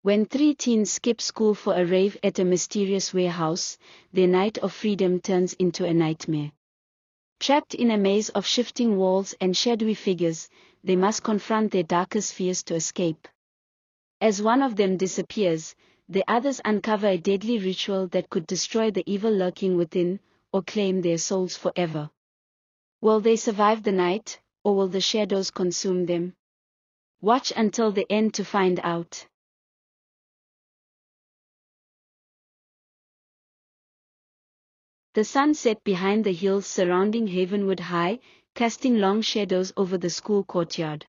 When three teens skip school for a rave at a mysterious warehouse, their night of freedom turns into a nightmare. Trapped in a maze of shifting walls and shadowy figures, they must confront their darkest fears to escape. As one of them disappears, the others uncover a deadly ritual that could destroy the evil lurking within, or claim their souls forever. Will they survive the night, or will the shadows consume them? Watch until the end to find out. The sun set behind the hills surrounding Havenwood High, casting long shadows over the school courtyard.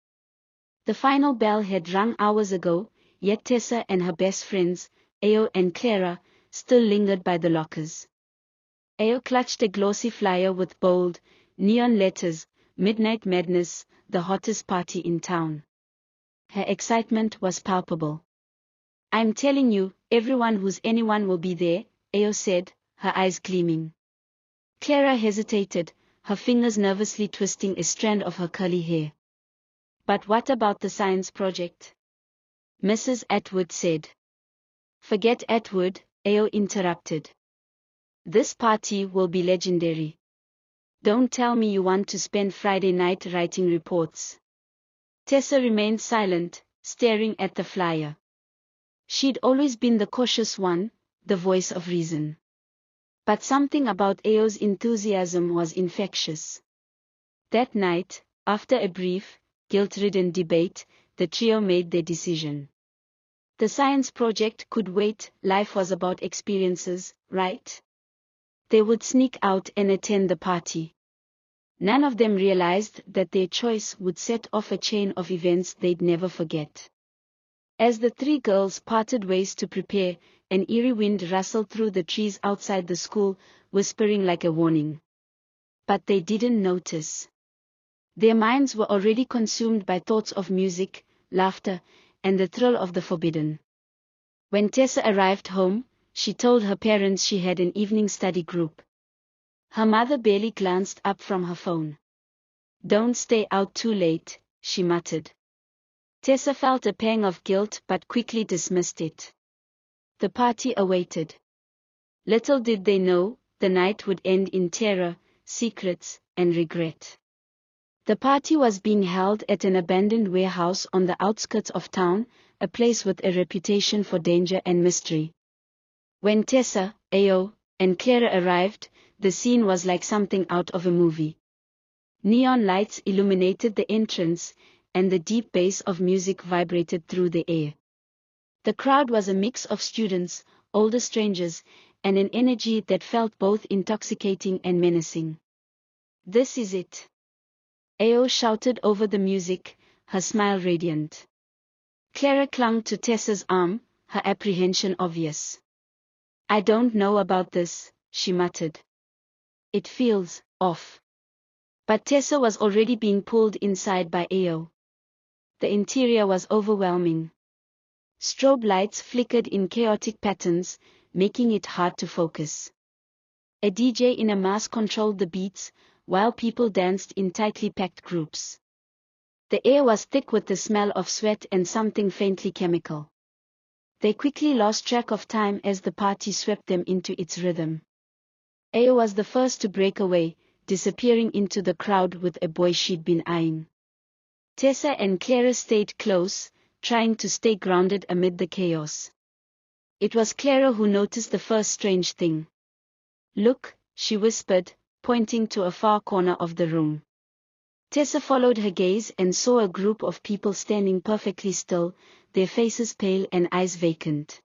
The final bell had rung hours ago, yet Tessa and her best friends, Ao and Clara, still lingered by the lockers. Ao clutched a glossy flyer with bold, neon letters, "Midnight Madness, the hottest party in town." Her excitement was palpable. "I'm telling you, everyone who's anyone will be there," Ao said, her eyes gleaming. Clara hesitated, her fingers nervously twisting a strand of her curly hair. "But what about the science project?" Mrs. Atwood said. "Forget Atwood," Ao interrupted. "This party will be legendary. Don't tell me you want to spend Friday night writing reports." Tessa remained silent, staring at the flyer. She'd always been the cautious one, the voice of reason. But something about Ao's enthusiasm was infectious. That night, after a brief, guilt-ridden debate, the trio made their decision. The science project could wait, life was about experiences, right? They would sneak out and attend the party. None of them realized that their choice would set off a chain of events they'd never forget. As the three girls parted ways to prepare, an eerie wind rustled through the trees outside the school, whispering like a warning. But they didn't notice. Their minds were already consumed by thoughts of music, laughter, and the thrill of the forbidden. When Tessa arrived home, she told her parents she had an evening study group. Her mother barely glanced up from her phone. "Don't stay out too late," she muttered. Tessa felt a pang of guilt but quickly dismissed it. The party awaited. Little did they know, the night would end in terror, secrets, and regret. The party was being held at an abandoned warehouse on the outskirts of town, a place with a reputation for danger and mystery. When Tessa, Ao, and Clara arrived, the scene was like something out of a movie. Neon lights illuminated the entrance, and the deep bass of music vibrated through the air. The crowd was a mix of students, older strangers, and an energy that felt both intoxicating and menacing. "This is it!" Ao shouted over the music, her smile radiant. Clara clung to Tessa's arm, her apprehension obvious. "I don't know about this," she muttered. "It feels off." But Tessa was already being pulled inside by Ao. The interior was overwhelming. Strobe lights flickered in chaotic patterns, making it hard to focus. A DJ in a mask controlled the beats, while people danced in tightly packed groups. The air was thick with the smell of sweat and something faintly chemical. They quickly lost track of time as the party swept them into its rhythm. Ao was the first to break away, disappearing into the crowd with a boy she'd been eyeing. Tessa and Clara stayed close, trying to stay grounded amid the chaos. It was Clara who noticed the first strange thing. "Look," she whispered, pointing to a far corner of the room. Tessa followed her gaze and saw a group of people standing perfectly still, their faces pale and eyes vacant.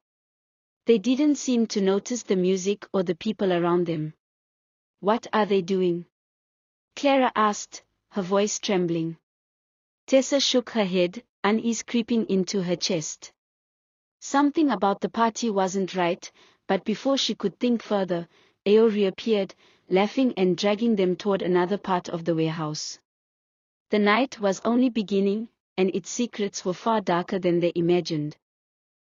They didn't seem to notice the music or the people around them. "What are they doing?" Clara asked, her voice trembling. Tessa shook her head, unease creeping into her chest. Something about the party wasn't right, but before she could think further, Ao reappeared, laughing and dragging them toward another part of the warehouse. The night was only beginning, and its secrets were far darker than they imagined.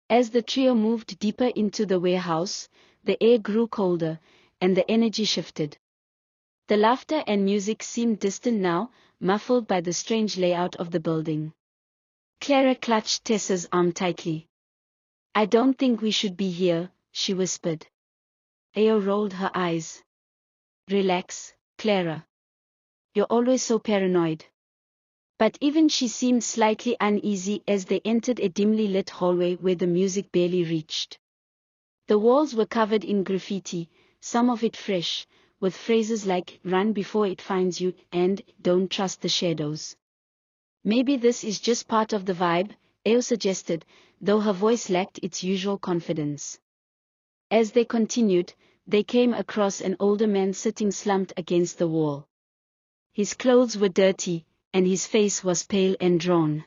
As the trio moved deeper into the warehouse, the air grew colder, and the energy shifted. The laughter and music seemed distant now, muffled by the strange layout of the building. Clara clutched Tessa's arm tightly. I don't think we should be here, she whispered. Ao rolled her eyes. Relax, Clara. You're always so paranoid. But even she seemed slightly uneasy as they entered a dimly lit hallway where the music barely reached. The walls were covered in graffiti, some of it fresh, with phrases like, "Run before it finds you," and "Don't trust the shadows." Maybe this is just part of the vibe, Ao suggested, though her voice lacked its usual confidence. As they continued, they came across an older man sitting slumped against the wall. His clothes were dirty, and his face was pale and drawn.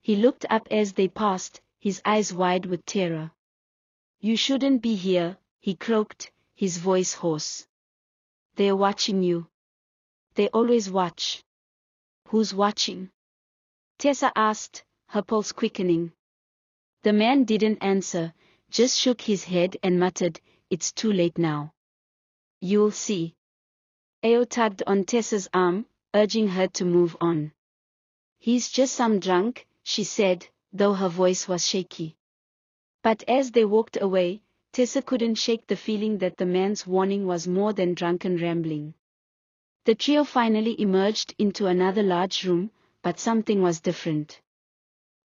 He looked up as they passed, his eyes wide with terror. "You shouldn't be here," he croaked, his voice hoarse. "They're watching you. They always watch." "Who's watching?" Tessa asked, her pulse quickening. The man didn't answer, just shook his head and muttered, "It's too late now. You'll see." Ao tugged on Tessa's arm, urging her to move on. "He's just some drunk," she said, though her voice was shaky. But as they walked away, Tessa couldn't shake the feeling that the man's warning was more than drunken rambling. The trio finally emerged into another large room, but something was different.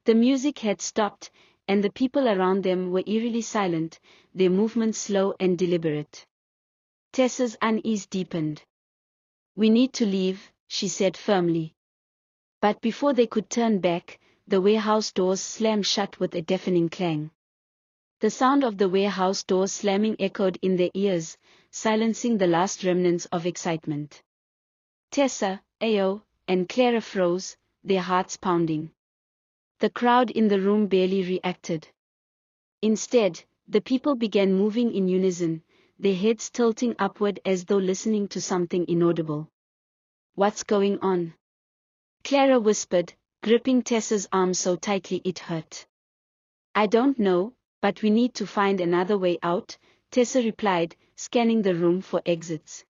The music had stopped, and the people around them were eerily silent, their movements slow and deliberate. Tessa's unease deepened. "We need to leave," she said firmly. But before they could turn back, the warehouse doors slammed shut with a deafening clang. The sound of the warehouse doors slamming echoed in their ears, silencing the last remnants of excitement. Tessa, Ao, and Clara froze, their hearts pounding. The crowd in the room barely reacted. Instead, the people began moving in unison, their heads tilting upward as though listening to something inaudible. "What's going on?" Clara whispered, gripping Tessa's arm so tightly it hurt. "I don't know, but we need to find another way out," Tessa replied, scanning the room for exits.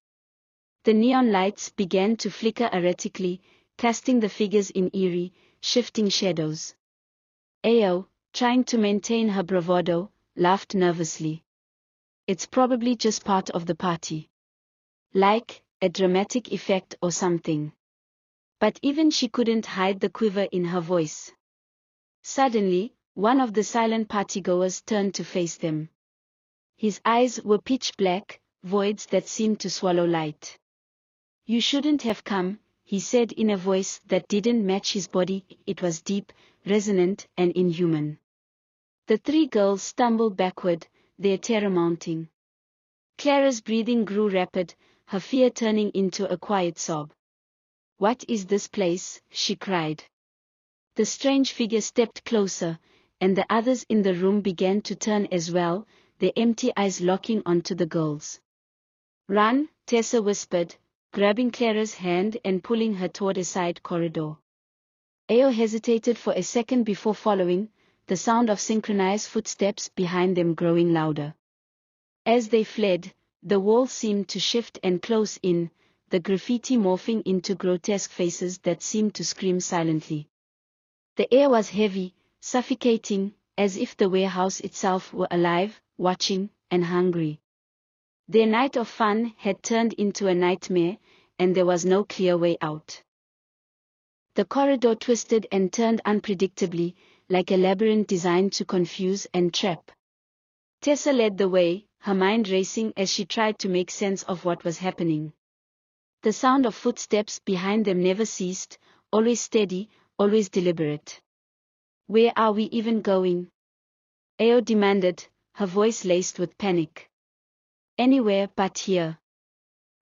The neon lights began to flicker erratically, casting the figures in eerie, shifting shadows. Ao, trying to maintain her bravado, laughed nervously. "It's probably just part of the party. Like a dramatic effect or something." But even she couldn't hide the quiver in her voice. Suddenly, one of the silent partygoers turned to face them. His eyes were pitch black, voids that seemed to swallow light. "You shouldn't have come," he said in a voice that didn't match his body. It was deep, resonant, and inhuman. The three girls stumbled backward, their terror mounting. Clara's breathing grew rapid, her fear turning into a quiet sob. "What is this place?" she cried. The strange figure stepped closer, and the others in the room began to turn as well, their empty eyes locking onto the girls. "Run," Tessa whispered, grabbing Clara's hand and pulling her toward a side corridor. Ao hesitated for a second before following, the sound of synchronized footsteps behind them growing louder. As they fled, the wall seemed to shift and close in, the graffiti morphing into grotesque faces that seemed to scream silently. The air was heavy, suffocating, as if the warehouse itself were alive, watching, and hungry. Their night of fun had turned into a nightmare, and there was no clear way out. The corridor twisted and turned unpredictably, like a labyrinth designed to confuse and trap. Tessa led the way, her mind racing as she tried to make sense of what was happening. The sound of footsteps behind them never ceased, always steady, always deliberate. "Where are we even going?" Ao demanded, her voice laced with panic. "Anywhere but here."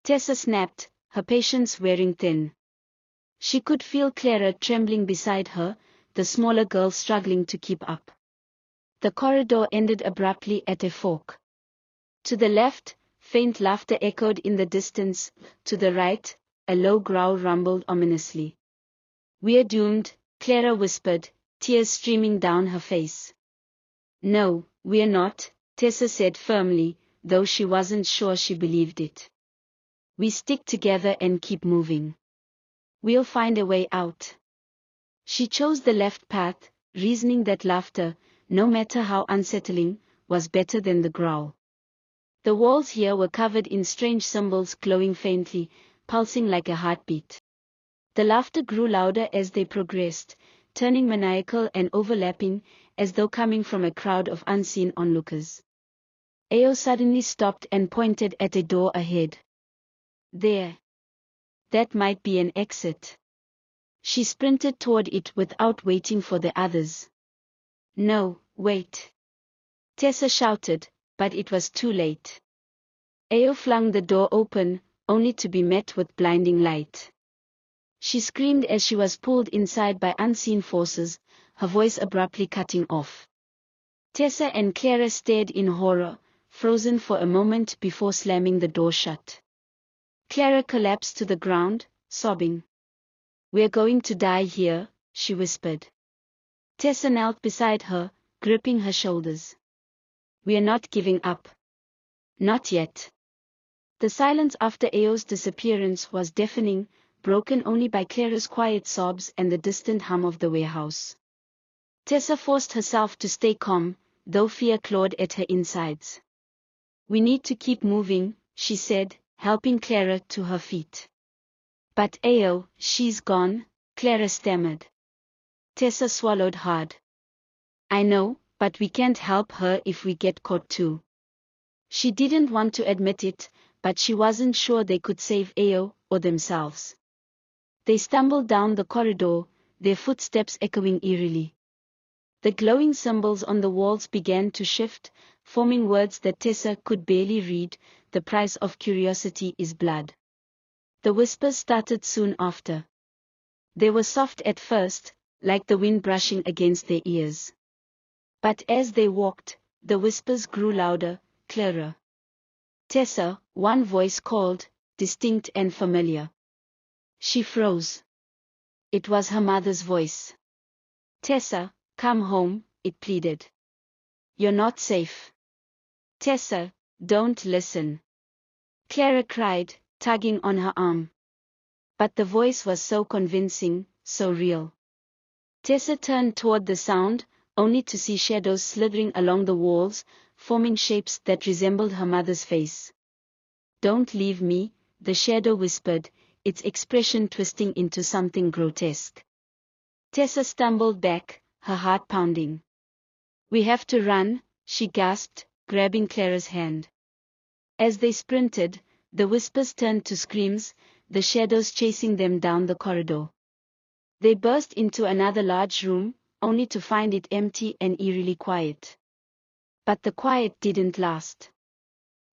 Tessa snapped, her patience wearing thin. She could feel Clara trembling beside her, the smaller girl struggling to keep up. The corridor ended abruptly at a fork. To the left, faint laughter echoed in the distance, to the right, a low growl rumbled ominously. "We're doomed," Clara whispered, tears streaming down her face. "No, we're not," Tessa said firmly, though she wasn't sure she believed it. "We stick together and keep moving. We'll find a way out." She chose the left path, reasoning that laughter, no matter how unsettling, was better than the growl. The walls here were covered in strange symbols glowing faintly, pulsing like a heartbeat. The laughter grew louder as they progressed, turning maniacal and overlapping, as though coming from a crowd of unseen onlookers. Ao suddenly stopped and pointed at a door ahead. There. That might be an exit. She sprinted toward it without waiting for the others. No, wait. Tessa shouted, but it was too late. Ao flung the door open, only to be met with blinding light. She screamed as she was pulled inside by unseen forces, her voice abruptly cutting off. Tessa and Clara stared in horror, frozen for a moment before slamming the door shut. Clara collapsed to the ground, sobbing. "We're going to die here," she whispered. Tessa knelt beside her, gripping her shoulders. "We're not giving up. Not yet." The silence after Ao's disappearance was deafening, broken only by Clara's quiet sobs and the distant hum of the warehouse. Tessa forced herself to stay calm, though fear clawed at her insides. "We need to keep moving," she said, helping Clara to her feet. "But Ao, she's gone," Clara stammered. Tessa swallowed hard. "I know, but we can't help her if we get caught too." She didn't want to admit it, but she wasn't sure they could save Ao, or themselves. They stumbled down the corridor, their footsteps echoing eerily. The glowing symbols on the walls began to shift, forming words that Tessa could barely read. "The price of curiosity is blood." The whispers started soon after. They were soft at first, like the wind brushing against their ears. But as they walked, the whispers grew louder, clearer. "Tessa," one voice called, distinct and familiar. She froze. It was her mother's voice. "Tessa, come home," it pleaded. "You're not safe." "Tessa, don't listen," Clara cried, tugging on her arm. But the voice was so convincing, so real. Tessa turned toward the sound, only to see shadows slithering along the walls, forming shapes that resembled her mother's face. "Don't leave me," the shadow whispered, its expression twisting into something grotesque. Tessa stumbled back, her heart pounding. "We have to run," she gasped, grabbing Clara's hand. As they sprinted, the whispers turned to screams, the shadows chasing them down the corridor. They burst into another large room, only to find it empty and eerily quiet. But the quiet didn't last.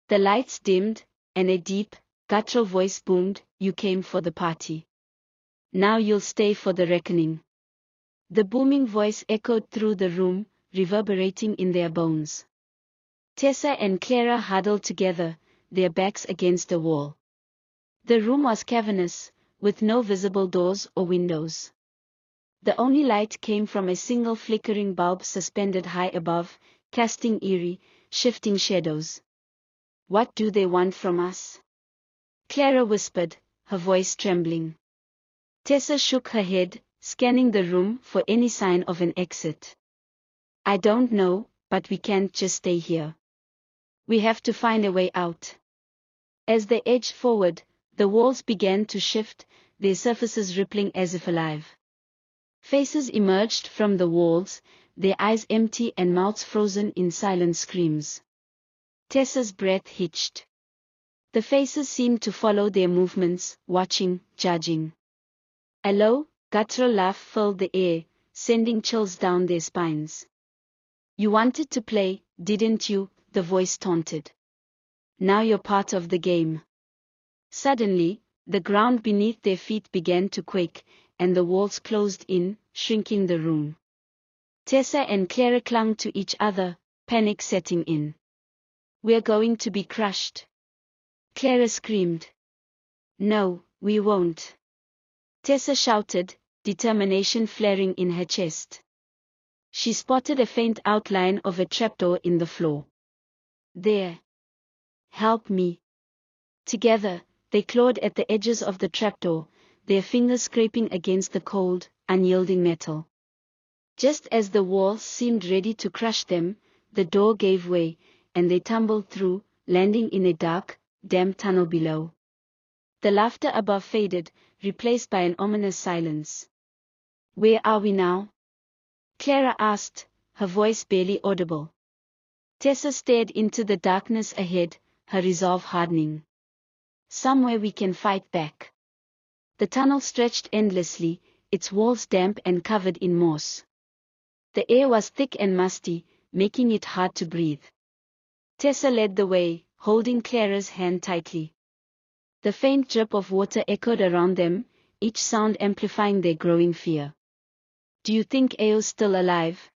The lights dimmed, and a deep, guttural voice boomed, "You came for the party. Now you'll stay for the reckoning." The booming voice echoed through the room, reverberating in their bones. Tessa and Clara huddled together, their backs against the wall. The room was cavernous, with no visible doors or windows. The only light came from a single flickering bulb suspended high above, casting eerie, shifting shadows. "What do they want from us?" Clara whispered, her voice trembling. Tessa shook her head, scanning the room for any sign of an exit. "I don't know, but we can't just stay here. We have to find a way out." As they edged forward, the walls began to shift, their surfaces rippling as if alive. Faces emerged from the walls, their eyes empty and mouths frozen in silent screams. Tessa's breath hitched. The faces seemed to follow their movements, watching, judging. A low, guttural laugh filled the air, sending chills down their spines. "You wanted to play, didn't you?" the voice taunted. "Now you're part of the game." Suddenly, the ground beneath their feet began to quake, and the walls closed in, shrinking the room. Tessa and Clara clung to each other, panic setting in. "We're going to be crushed." Clara screamed. "No, we won't." Tessa shouted, determination flaring in her chest. She spotted a faint outline of a trapdoor in the floor. "There. Help me." Together, they clawed at the edges of the trapdoor, their fingers scraping against the cold, unyielding metal. Just as the walls seemed ready to crush them, the door gave way, and they tumbled through, landing in a dark, damp tunnel below. The laughter above faded, replaced by an ominous silence. "Where are we now?" Clara asked, her voice barely audible. Tessa stared into the darkness ahead, her resolve hardening. "Somewhere we can fight back." The tunnel stretched endlessly, its walls damp and covered in moss. The air was thick and musty, making it hard to breathe. Tessa led the way, holding Clara's hand tightly. The faint drip of water echoed around them, each sound amplifying their growing fear. "Do you think Ao's still alive?"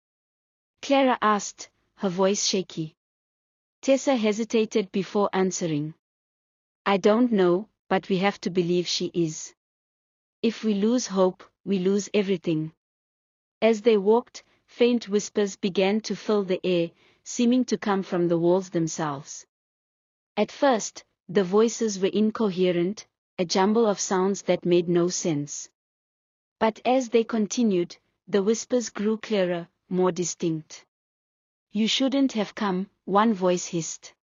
Clara asked, her voice shaky. Tessa hesitated before answering. "I don't know, but we have to believe she is. If we lose hope, we lose everything." As they walked, faint whispers began to fill the air, seeming to come from the walls themselves. At first, the voices were incoherent, a jumble of sounds that made no sense. But as they continued, the whispers grew clearer, more distinct. "You shouldn't have come," one voice hissed.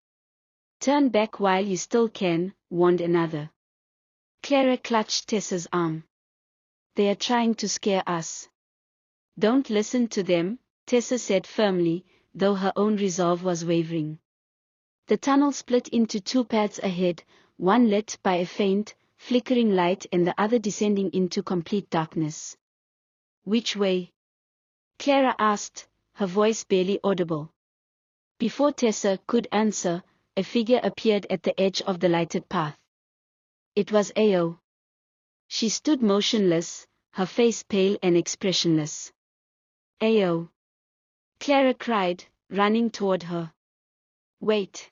"Turn back while you still can," warned another. Clara clutched Tessa's arm. "They are trying to scare us." "Don't listen to them," Tessa said firmly, though her own resolve was wavering. The tunnel split into two paths ahead, one lit by a faint, flickering light and the other descending into complete darkness. "Which way?" Clara asked, her voice barely audible. Before Tessa could answer, a figure appeared at the edge of the lighted path. It was Ao. She stood motionless, her face pale and expressionless. "Ao!" Clara cried, running toward her. "Wait!"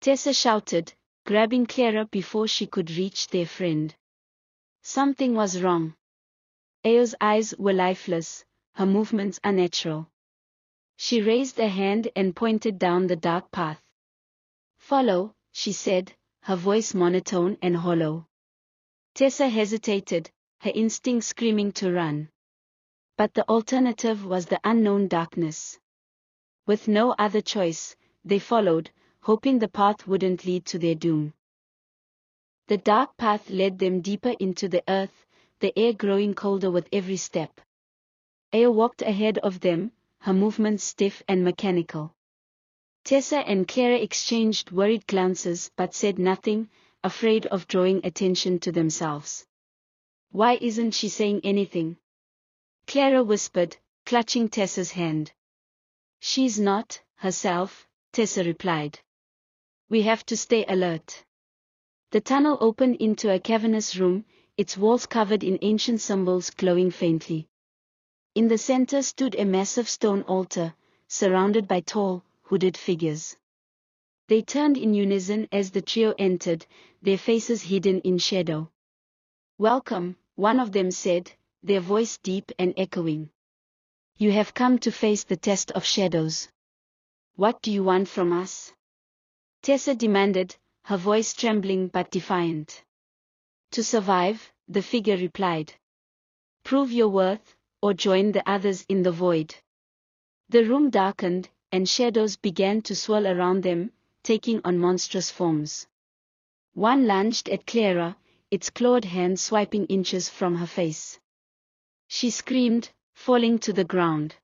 Tessa shouted, grabbing Clara before she could reach their friend. Something was wrong. Ao's eyes were lifeless, her movements unnatural. She raised a hand and pointed down the dark path. "Follow," she said, her voice monotone and hollow. Tessa hesitated, her instinct screaming to run. But the alternative was the unknown darkness. With no other choice, they followed, hoping the path wouldn't lead to their doom. The dark path led them deeper into the earth, the air growing colder with every step. Ao walked ahead of them, her movements stiff and mechanical. Tessa and Clara exchanged worried glances but said nothing, afraid of drawing attention to themselves. "Why isn't she saying anything?" Clara whispered, clutching Tessa's hand. "She's not herself," Tessa replied. "We have to stay alert." The tunnel opened into a cavernous room, its walls covered in ancient symbols glowing faintly. In the center stood a massive stone altar, surrounded by tall, hooded figures. They turned in unison as the trio entered, their faces hidden in shadow. "Welcome," one of them said, their voice deep and echoing. "You have come to face the test of shadows. What do you want from us?" Tessa demanded, her voice trembling but defiant. "To survive," the figure replied. "Prove your worth, or join the others in the void." The room darkened, and shadows began to swirl around them, taking on monstrous forms. One lunged at Clara, its clawed hand swiping inches from her face. She screamed, falling to the ground.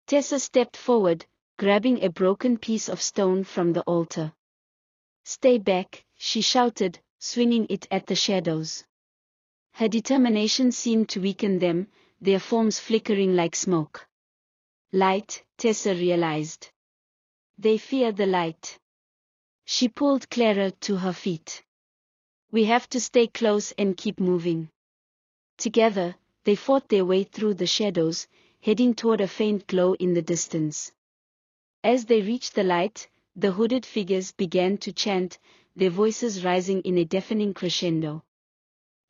Tessa stepped forward, grabbing a broken piece of stone from the altar. "Stay back," she shouted, swinging it at the shadows. Her determination seemed to weaken them, their forms flickering like smoke. "Light," Tessa realized. "They fear the light." She pulled Clara to her feet. "We have to stay close and keep moving." Together, they fought their way through the shadows, heading toward a faint glow in the distance. As they reached the light, the hooded figures began to chant, their voices rising in a deafening crescendo.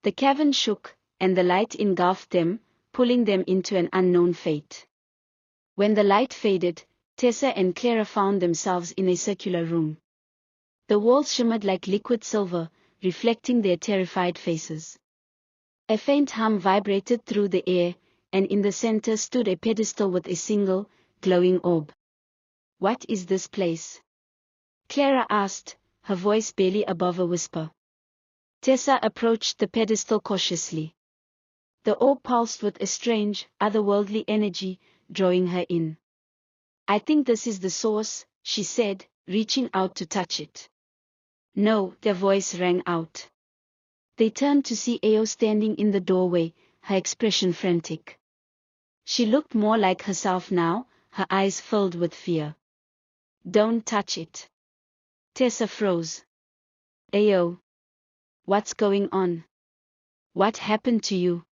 The cavern shook, and the light engulfed them, pulling them into an unknown fate. When the light faded, Tessa and Clara found themselves in a circular room. The walls shimmered like liquid silver, reflecting their terrified faces. A faint hum vibrated through the air, and in the center stood a pedestal with a single, glowing orb. "What is this place?" Clara asked, her voice barely above a whisper. Tessa approached the pedestal cautiously. The orb pulsed with a strange, otherworldly energy, drawing her in. "I think this is the source," she said, reaching out to touch it. "No," their voice rang out. They turned to see Ao standing in the doorway, her expression frantic. She looked more like herself now, her eyes filled with fear. "Don't touch it." Tessa froze. "Ao. What's going on? What happened to you?"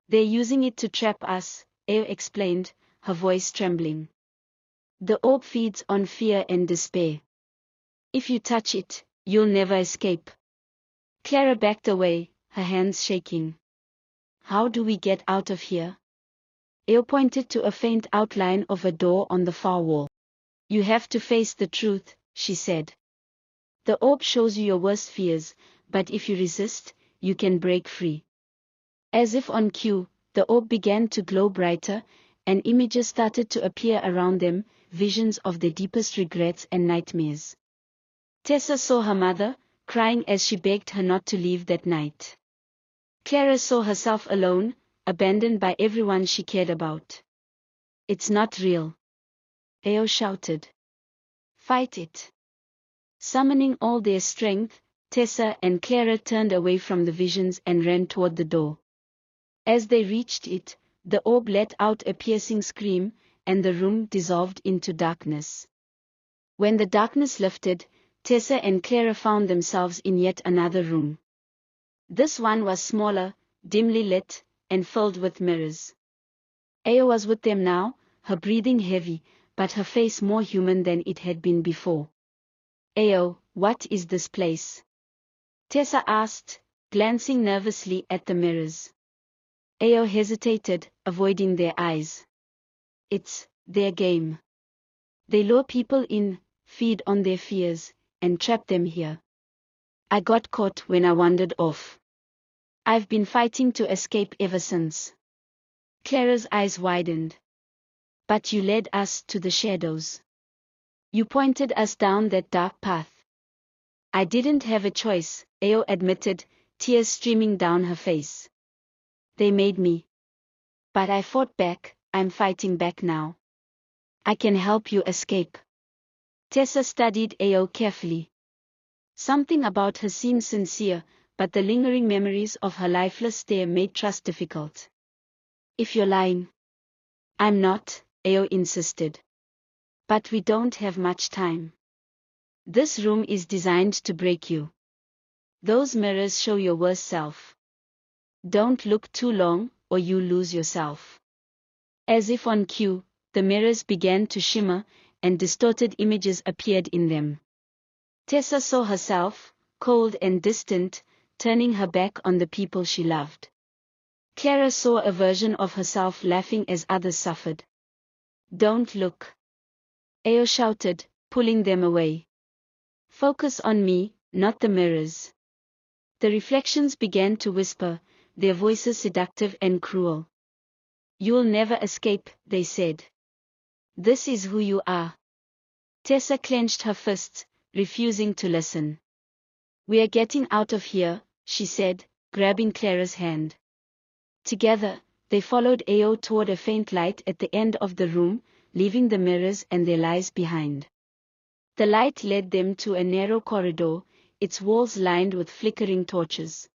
"They're using it to trap us," Ao explained, her voice trembling. "The orb feeds on fear and despair. If you touch it, you'll never escape." Clara backed away, her hands shaking. "How do we get out of here?" Ao pointed to a faint outline of a door on the far wall. "You have to face the truth," she said. "The orb shows you your worst fears, but if you resist, you can break free." As if on cue, the orb began to glow brighter, and images started to appear around them, visions of their deepest regrets and nightmares. Tessa saw her mother, crying as she begged her not to leave that night. Clara saw herself alone, abandoned by everyone she cared about. "It's not real," Ao shouted. "Fight it." Summoning all their strength, Tessa and Clara turned away from the visions and ran toward the door. As they reached it, the orb let out a piercing scream, and the room dissolved into darkness. When the darkness lifted, Tessa and Clara found themselves in yet another room. This one was smaller, dimly lit, and filled with mirrors. Ao was with them now, her breathing heavy, but her face more human than it had been before. "Ao, what is this place?" Tessa asked, glancing nervously at the mirrors. Ao hesitated, avoiding their eyes. "It's their game. They lure people in, feed on their fears, and trap them here. I got caught when I wandered off. I've been fighting to escape ever since." Clara's eyes widened. "But you led us to the shadows. You pointed us down that dark path." "I didn't have a choice," Ao admitted, tears streaming down her face. "They made me. But I fought back, I'm fighting back now. I can help you escape." Tessa studied Ao carefully. Something about her seemed sincere, but the lingering memories of her lifeless stare made trust difficult. "If you're lying." "I'm not," Ao insisted. "But we don't have much time. This room is designed to break you. Those mirrors show your worst self. Don't look too long, or you lose yourself." As if on cue, the mirrors began to shimmer, and distorted images appeared in them. Tessa saw herself, cold and distant, turning her back on the people she loved. Clara saw a version of herself laughing as others suffered. "Don't look," Ao shouted, pulling them away. "Focus on me, not the mirrors." The reflections began to whisper, their voices seductive and cruel. "You'll never escape," they said. "This is who you are." Tessa clenched her fists, refusing to listen. "We are getting out of here," she said, grabbing Clara's hand. Together, they followed Ao toward a faint light at the end of the room, leaving the mirrors and their lies behind. The light led them to a narrow corridor, its walls lined with flickering torches.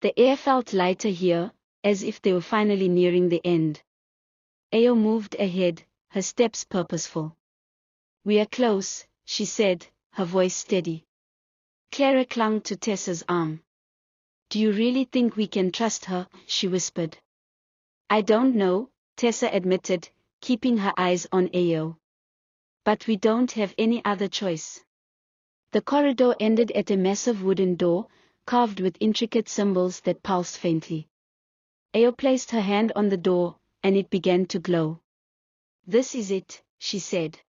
The air felt lighter here, as if they were finally nearing the end. Ao moved ahead, her steps purposeful. "We are close," she said, her voice steady. Clara clung to Tessa's arm. "Do you really think we can trust her?" she whispered. "I don't know," Tessa admitted, keeping her eyes on Ao. "But we don't have any other choice." The corridor ended at a massive wooden door, carved with intricate symbols that pulsed faintly. Ao placed her hand on the door, and it began to glow. "This is it," she said.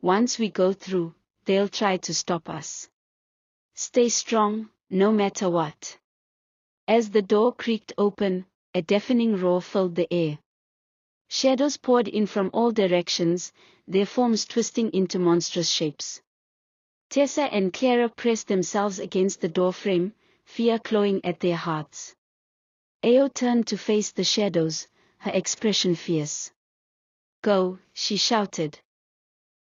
"Once we go through, they'll try to stop us. Stay strong, no matter what." As the door creaked open, a deafening roar filled the air. Shadows poured in from all directions, their forms twisting into monstrous shapes. Tessa and Clara pressed themselves against the doorframe, fear clawing at their hearts. Ao turned to face the shadows, her expression fierce. "Go," she shouted.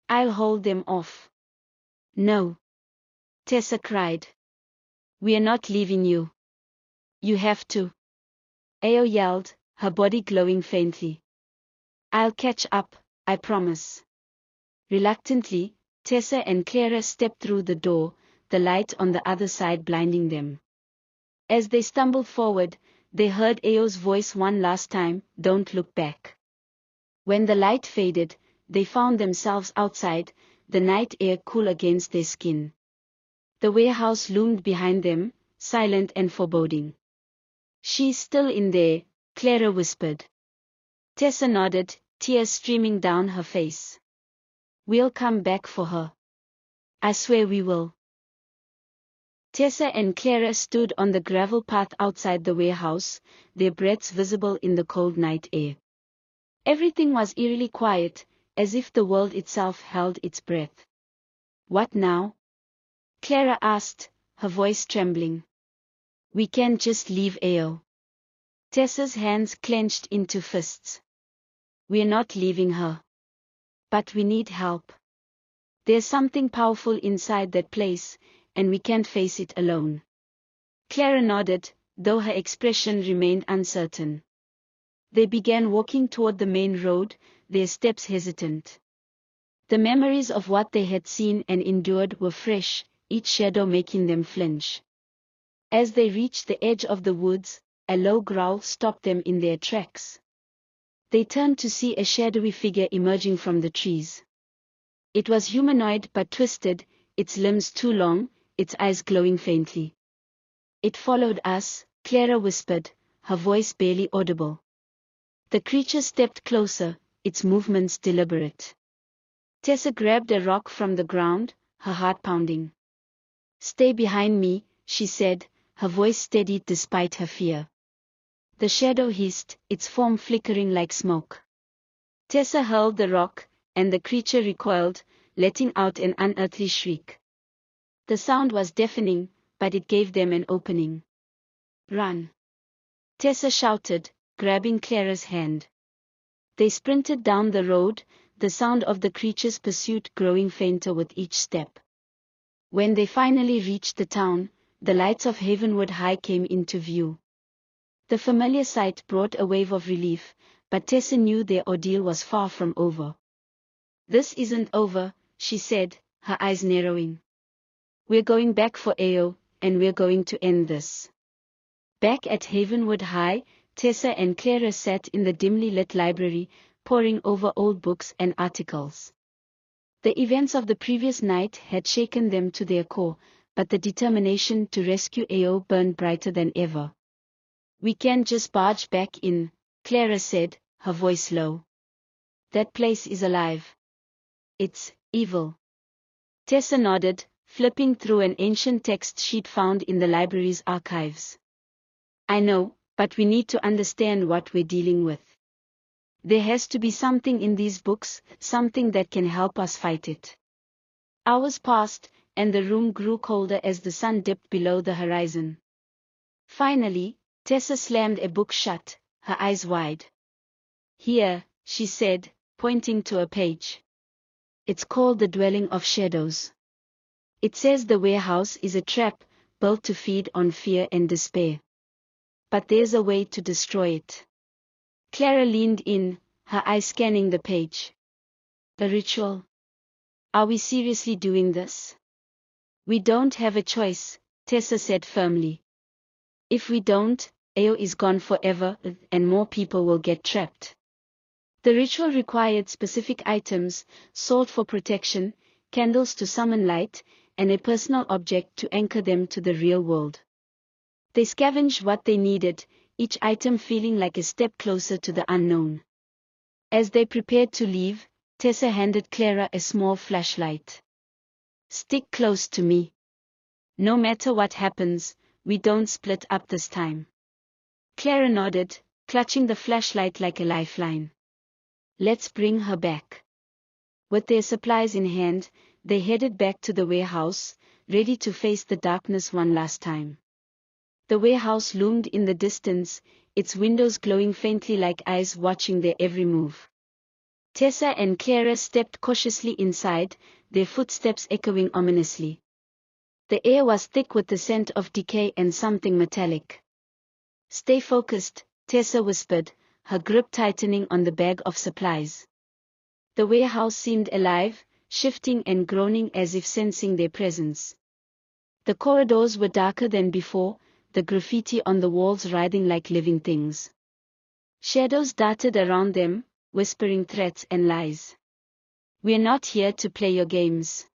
"I'll hold them off." "No," Tessa cried. "We're not leaving you. You have to." Ao yelled, her body glowing faintly. "I'll catch up, I promise." Reluctantly, Tessa and Clara stepped through the door, the light on the other side blinding them. As they stumbled forward, they heard Ao's voice one last time, "Don't look back." When the light faded, they found themselves outside, the night air cool against their skin. The warehouse loomed behind them, silent and foreboding. "She's still in there," Clara whispered. Tessa nodded, tears streaming down her face. "We'll come back for her. I swear we will." Tessa and Clara stood on the gravel path outside the warehouse, their breaths visible in the cold night air. Everything was eerily quiet, as if the world itself held its breath. "What now?" Clara asked, her voice trembling. "We can't just leave Ao." Tessa's hands clenched into fists. "We're not leaving her. But we need help. There's something powerful inside that place, and we can't face it alone." Clara nodded, though her expression remained uncertain. They began walking toward the main road, their steps hesitant. The memories of what they had seen and endured were fresh, each shadow making them flinch. As they reached the edge of the woods, a low growl stopped them in their tracks. They turned to see a shadowy figure emerging from the trees. It was humanoid but twisted, its limbs too long, its eyes glowing faintly. "It followed us," Clara whispered, her voice barely audible. The creature stepped closer, its movements deliberate. Tessa grabbed a rock from the ground, her heart pounding. "Stay behind me," she said, her voice steadied despite her fear. The shadow hissed, its form flickering like smoke. Tessa hurled the rock, and the creature recoiled, letting out an unearthly shriek. The sound was deafening, but it gave them an opening. "Run!" Tessa shouted, grabbing Clara's hand. They sprinted down the road, the sound of the creature's pursuit growing fainter with each step. When they finally reached the town, the lights of Havenwood High came into view. The familiar sight brought a wave of relief, but Tessa knew their ordeal was far from over. "This isn't over," she said, her eyes narrowing. "We're going back for Ao, and we're going to end this." Back at Havenwood High, Tessa and Clara sat in the dimly lit library, poring over old books and articles. The events of the previous night had shaken them to their core, but the determination to rescue Ao burned brighter than ever. "We can't just barge back in," Clara said, her voice low. "That place is alive. It's evil." Tessa nodded, flipping through an ancient text sheet found in the library's archives. "I know, but we need to understand what we're dealing with. There has to be something in these books, something that can help us fight it." Hours passed, and the room grew colder as the sun dipped below the horizon. Finally, Tessa slammed a book shut, her eyes wide. "Here," she said, pointing to a page. "It's called The Dwelling of Shadows. It says the warehouse is a trap, built to feed on fear and despair. But there's a way to destroy it." Clara leaned in, her eyes scanning the page. "A ritual? Are we seriously doing this?" "We don't have a choice," Tessa said firmly. "If we don't, Ao is gone forever, and more people will get trapped." The ritual required specific items, salt for protection, candles to summon light, and a personal object to anchor them to the real world. They scavenged what they needed, each item feeling like a step closer to the unknown. As they prepared to leave, Tessa handed Clara a small flashlight. "Stick close to me. No matter what happens, we don't split up this time." Clara nodded, clutching the flashlight like a lifeline. Let's bring her back. With their supplies in hand, they headed back to the warehouse, ready to face the darkness one last time. The warehouse loomed in the distance, its windows glowing faintly like eyes watching their every move. Tessa and Clara stepped cautiously inside, their footsteps echoing ominously. The air was thick with the scent of decay and something metallic. "Stay focused," Tessa whispered, her grip tightening on the bag of supplies. The warehouse seemed alive, shifting and groaning as if sensing their presence. The corridors were darker than before, the graffiti on the walls writhing like living things. Shadows darted around them, whispering threats and lies. "We're not here to play your games,"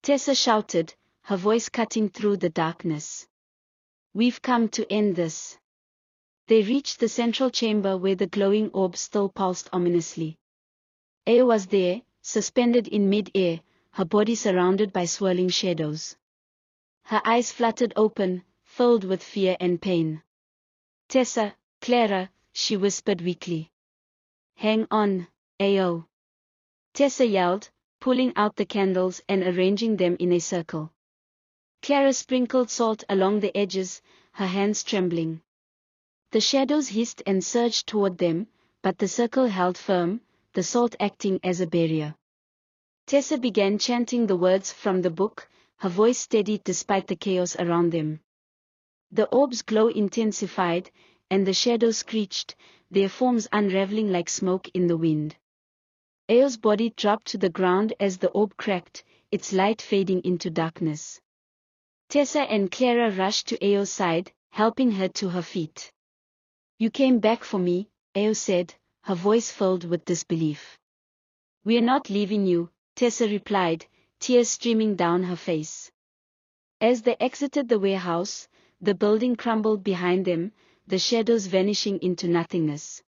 Tessa shouted, her voice cutting through the darkness. "We've come to end this." They reached the central chamber where the glowing orb still pulsed ominously. Aya was there, suspended in mid-air, her body surrounded by swirling shadows. Her eyes fluttered open, filled with fear and pain. "Tessa, Clara," she whispered weakly. "Hang on, Ayo," Tessa yelled, pulling out the candles and arranging them in a circle. Clara sprinkled salt along the edges, her hands trembling. The shadows hissed and surged toward them, but the circle held firm, the salt acting as a barrier. Tessa began chanting the words from the book, her voice steady despite the chaos around them. The orb's glow intensified, and the shadows screeched, their forms unraveling like smoke in the wind. Ayo's body dropped to the ground as the orb cracked, its light fading into darkness. Tessa and Clara rushed to Ayo's side, helping her to her feet. "You came back for me," Ayo said, her voice filled with disbelief. "We're not leaving you," Tessa replied, tears streaming down her face. As they exited the warehouse, the building crumbled behind them, the shadows vanishing into nothingness.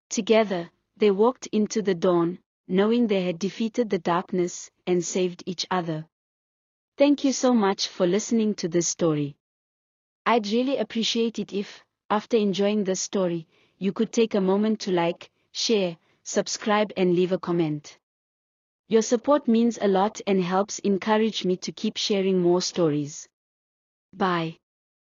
Together, they walked into the dawn, knowing they had defeated the darkness and saved each other. Thank you so much for listening to this story. I'd really appreciate it if, after enjoying this story, you could take a moment to like, share, subscribe and leave a comment. Your support means a lot and helps encourage me to keep sharing more stories. Bye.